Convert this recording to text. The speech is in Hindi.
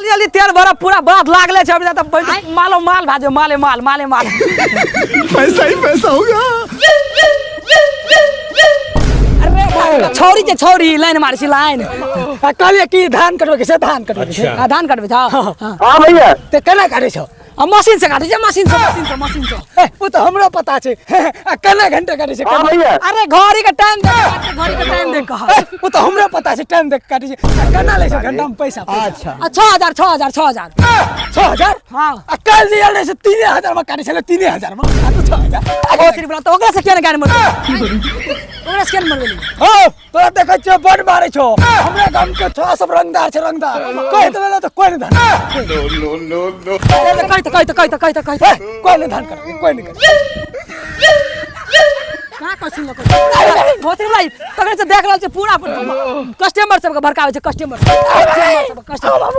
जल्दी जल्दी तेल भरा पूरा बात लागले छ अभी त मालो माल भाजो माले माल पैसा ही पैसा होगा। अरे छौरी लाइन मारसी लाइन कहलिए कि धान कटबे के धान कटबे अच्छा। धान कटबे छ हां भैया ते केना काटे छ मशीन से काटे छ मशीन से वो तो हमरो पता छे केना घंटा काटे छ हां भैया अरे घड़ी के टाइम देख वो तो हमरो पता छे टाइम देख काटे छ केना ले छ घंटा में पैसा अच्छा 6000 हां कल दिया ले से 3000 में काटे छले 3000 में आ तो 6000 ओ तेरी तो ओकरा से केना गाड़ी मर ओकरा से केना मरबेली हो तोरा देखै छ बड़ मारे छ हमरा गाम के छ सब रंगदार छ रंगदार कहि त बेला तो कोई नहीं धान नो कहि त कोई नहीं धान कर कोई नहीं कर कहाँ कसिन लको भोत्री भाई तगड़े से देख रहल छै पूरा कस्टमर सब के भड़कावे छै कस्टमर सब कस्टमर